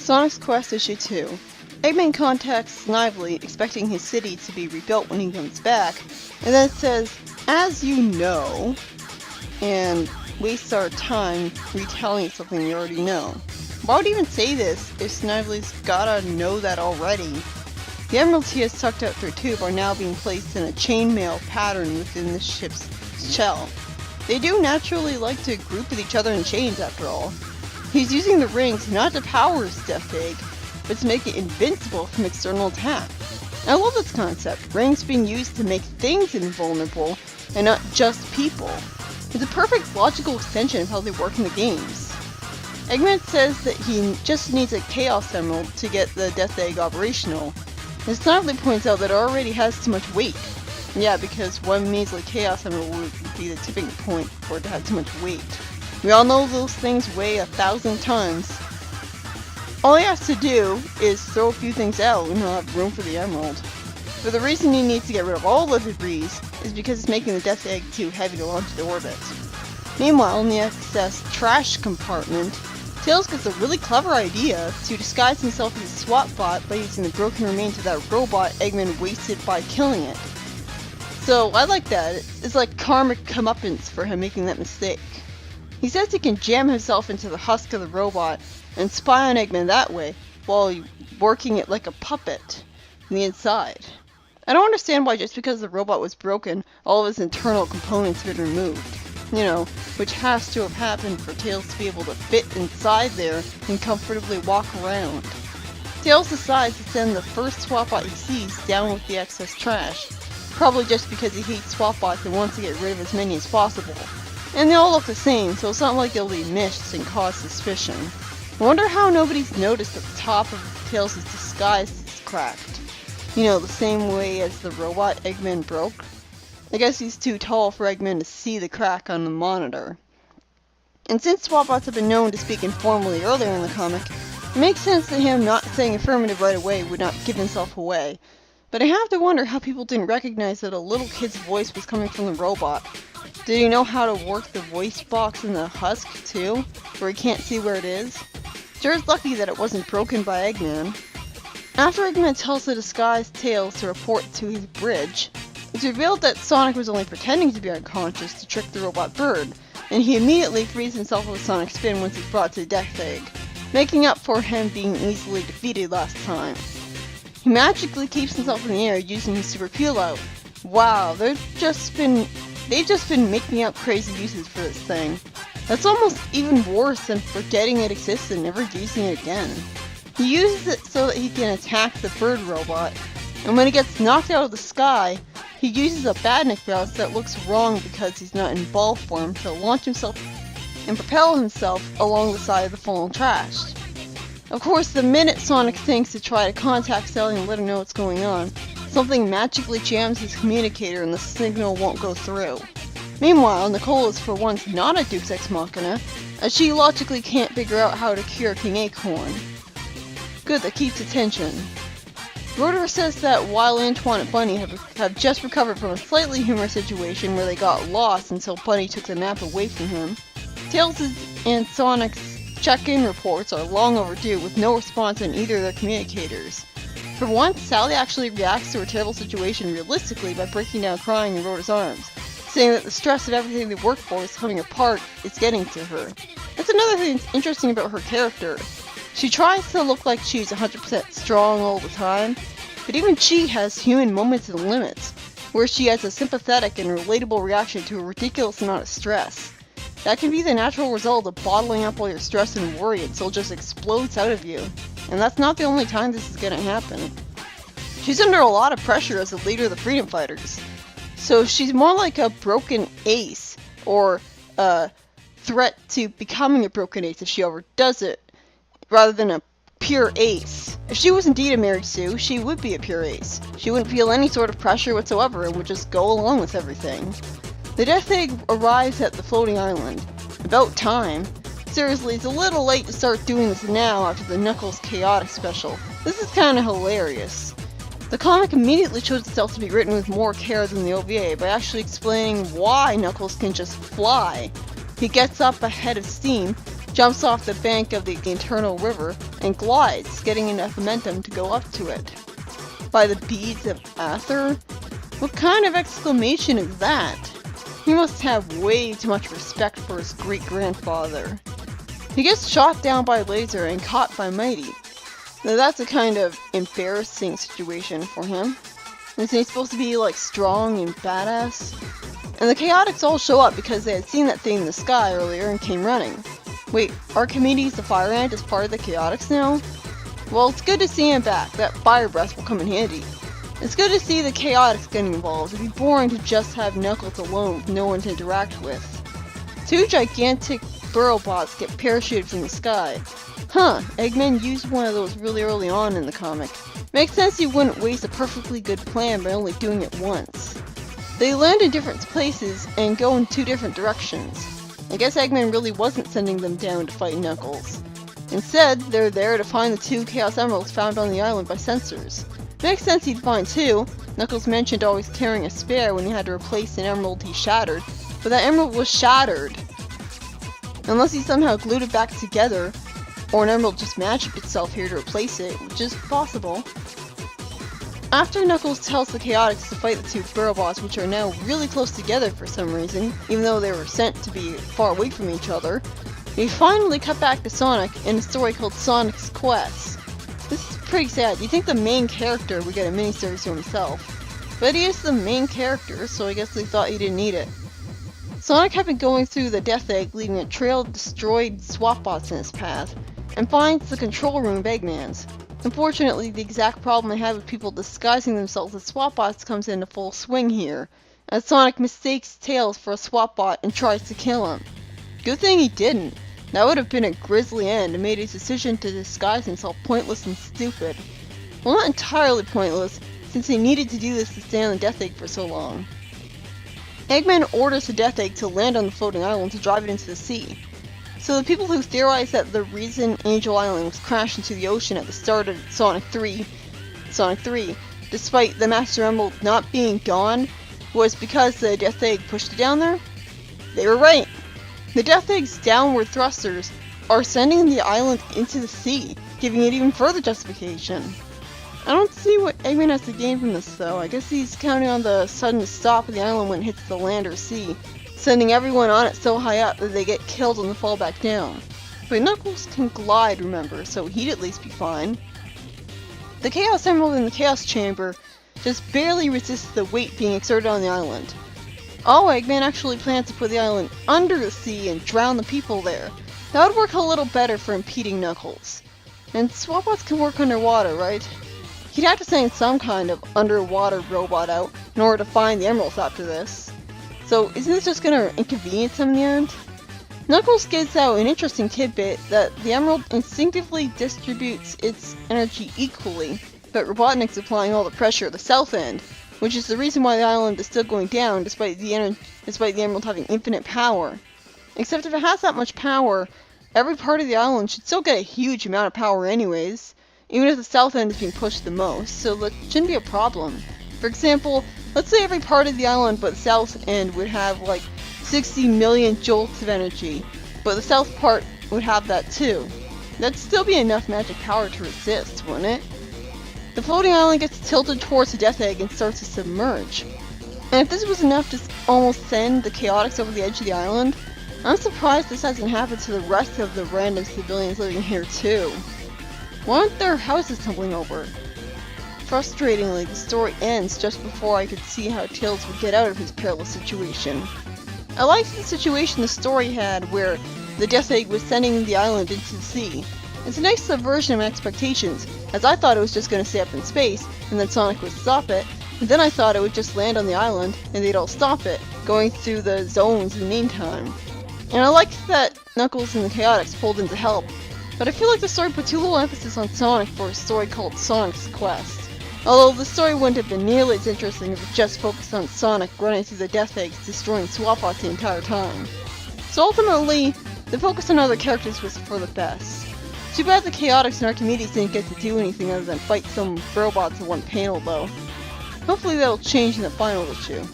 Sonic's Quest Issue 2. Eggman contacts Snively, expecting his city to be rebuilt when he comes back, and then says, "As you know," and wastes our time retelling something we already know. Why would he even say this if Snively's gotta know that already? The emeralds he has tucked out through tube are now being placed in a chainmail pattern within the ship's shell. They do naturally like to group with each other in chains, after all. He's using the rings not to power his death egg, but to make it invincible from external attack. I love this concept, rings being used to make things invulnerable, and not just people. It's a perfect logical extension of how they work in the games. Eggman says that he just needs a Chaos Emerald to get the Death Egg operational, and Snively points out that it already has too much weight. Yeah, because one measly Chaos Emerald would be the tipping point for it to have too much weight. We all know those things weigh 1,000 tons. All he has to do is throw a few things out and he'll have room for the emerald. But the reason he needs to get rid of all the debris is because it's making the Death Egg too heavy to launch into orbit. Meanwhile, in the excess trash compartment, Tails gets a really clever idea to disguise himself as a SWAT bot by using the broken remains of that robot Eggman wasted by killing it. So I like that. It's like karmic comeuppance for him making that mistake. He says he can jam himself into the husk of the robot and spy on Eggman that way, while working it like a puppet from the inside. I don't understand why just because the robot was broken, all of its internal components have been removed. You know, which has to have happened for Tails to be able to fit inside there and comfortably walk around. Tails decides to send the first SWAT bot he sees down with the excess trash, probably just because he hates SWAT bots and wants to get rid of as many as possible. And they all look the same, so it's not like they'll be missed and cause suspicion. I wonder how nobody's noticed that the top of Tails' disguise is cracked. You know, the same way as the robot Eggman broke. I guess he's too tall for Eggman to see the crack on the monitor. And since SWAT bots have been known to speak informally earlier in the comic, it makes sense that him not saying affirmative right away would not give himself away. But I have to wonder how people didn't recognize that a little kid's voice was coming from the robot. Did he know how to work the voice box in the husk too, where he can't see where it is? Sure is lucky that it wasn't broken by Eggman. After Eggman tells the disguised Tails to report to his bridge, it's revealed that Sonic was only pretending to be unconscious to trick the robot bird, and he immediately frees himself with a Sonic spin once he's brought to the Death Egg, making up for him being easily defeated last time. He magically keeps himself in the air using his super peel out. Wow, they've just been making up crazy uses for this thing. That's almost even worse than forgetting it exists and never using it again. He uses it so that he can attack the bird robot, and when he gets knocked out of the sky, he uses a badnik bounce that looks wrong because he's not in ball form to launch himself and propel himself along the side of the fallen trash. Of course, the minute Sonic thinks to try to contact Sally and let her know what's going on, something magically jams his communicator and the signal won't go through. Meanwhile, Nicole is for once not a Deus Ex Machina, as she logically can't figure out how to cure King Acorn. Good, that keeps attention. Rotor says that while Antoine and Bunny have just recovered from a slightly humorous situation where they got lost until Bunny took the map away from him, Tails' and Sonic's check-in reports are long overdue with no response on either of their communicators. For once, Sally actually reacts to her terrible situation realistically by breaking down crying in Rotor's arms, saying that the stress of everything they work for is coming apart is getting to her. That's another thing that's interesting about her character. She tries to look like she's 100% strong all the time, but even she has human moments and limits, where she has a sympathetic and relatable reaction to a ridiculous amount of stress. That can be the natural result of bottling up all your stress and worry until it just explodes out of you, and that's not the only time this is gonna happen. She's under a lot of pressure as the leader of the Freedom Fighters, so she's more like a broken ace, or a threat to becoming a broken ace if she overdoes it, rather than a pure ace. If she was indeed a Mary Sue, she would be a pure ace. She wouldn't feel any sort of pressure whatsoever and would just go along with everything. The Death Egg arrives at the floating island. About time. Seriously, it's a little late to start doing this now after the Knuckles Chaotic special. This is kinda hilarious. The comic immediately shows itself to be written with more care than the OVA by actually explaining why Knuckles can just fly. He gets up ahead of steam, jumps off the bank of the internal river and glides, getting enough momentum to go up to it. By the beads of Aether? What kind of exclamation is that? He must have way too much respect for his great-grandfather. He gets shot down by a laser and caught by Mighty. Now that's a kind of embarrassing situation for him. Isn't he supposed to be like strong and badass? And the Chaotix all show up because they had seen that thing in the sky earlier and came running. Wait, Archimedes the Fire Ant is part of the Chaotix now? Well, it's good to see him back. That fire breath will come in handy. It's good to see the Chaotix getting involved. It'd be boring to just have Knuckles alone with no one to interact with. 2 gigantic burrow bots get parachuted from the sky. Huh, Eggman used one of those really early on in the comic. Makes sense he wouldn't waste a perfectly good plan by only doing it once. They land in different places and go in 2 different directions. I guess Eggman really wasn't sending them down to fight Knuckles. Instead, they're there to find the 2 Chaos Emeralds found on the island by sensors. Makes sense he'd find 2. Knuckles mentioned always carrying a spare when he had to replace an emerald he shattered, but that emerald was shattered. Unless he somehow glued it back together, or an emerald just magicked itself here to replace it, which is possible. After Knuckles tells the Chaotix to fight the 2 Burrow Bots, which are now really close together for some reason, even though they were sent to be far away from each other, we finally cut back to Sonic in a story called Sonic's Quest. This is pretty sad. You'd think the main character would get a miniseries to himself. But he is the main character, so I guess they thought he didn't need it. Sonic had been going through the Death Egg, leaving a trail of destroyed swap bots in his path, and finds the control room of Eggman's. Unfortunately, the exact problem I had with people disguising themselves as swap bots comes into full swing here, as Sonic mistakes Tails for a swap bot and tries to kill him. Good thing he didn't. That would have been a grisly end and made his decision to disguise himself pointless and stupid. Well, not entirely pointless, since he needed to do this to stay on the Death Egg for so long. Eggman orders the Death Egg to land on the floating island to drive it into the sea. So the people who theorize that the reason Angel Island was crashed into the ocean at the start of Sonic 3, despite the Master Emerald not being gone, was because the Death Egg pushed it down there? They were right. The Death Egg's downward thrusters are sending the island into the sea, giving it even further justification. I don't see what Eggman has to gain from this though. I guess he's counting on the sudden stop of the island when it hits the land or sea, sending everyone on it so high up that they get killed on the fall back down. But Knuckles can glide, remember, so he'd at least be fine. The Chaos Emerald in the Chaos Chamber just barely resists the weight being exerted on the island. Oh, Eggman actually plans to put the island under the sea and drown the people there. That would work a little better for impeding Knuckles. And Swapbots can work underwater, right? He'd have to send some kind of underwater robot out in order to find the emeralds after this. So isn't this just gonna inconvenience him in the end? Knuckles gives out an interesting tidbit that the emerald instinctively distributes its energy equally, but Robotnik's applying all the pressure at the south end, which is the reason why the island is still going down despite the emerald having infinite power. Except if it has that much power, every part of the island should still get a huge amount of power anyways, even if the south end is being pushed the most, so that shouldn't be a problem. For example, let's say every part of the island but the south end would have like 60 million jolts of energy, but the south part would have that too. That'd still be enough magic power to resist, wouldn't it? The floating island gets tilted towards the Death Egg and starts to submerge. And if this was enough to almost send the Chaotix over the edge of the island, I'm surprised this hasn't happened to the rest of the random civilians living here too. Why aren't their houses tumbling over? Frustratingly, the story ends just before I could see how Tails would get out of his perilous situation. I liked the situation the story had where the Death Egg was sending the island into the sea. It's a nice subversion of my expectations, as I thought it was just going to stay up in space, and then Sonic would stop it, and then I thought it would just land on the island, and they'd all stop it, going through the zones in the meantime. And I liked that Knuckles and the Chaotix pulled in to help, but I feel like the story put too little emphasis on Sonic for a story called Sonic's Quest. Although the story wouldn't have been nearly as interesting if it just focused on Sonic running through the Death Eggs, destroying Swapbots the entire time. So ultimately, the focus on other characters was for the best. Too bad the Chaotix and Archimedes didn't get to do anything other than fight some robots in one panel though. Hopefully that'll change in the final issue.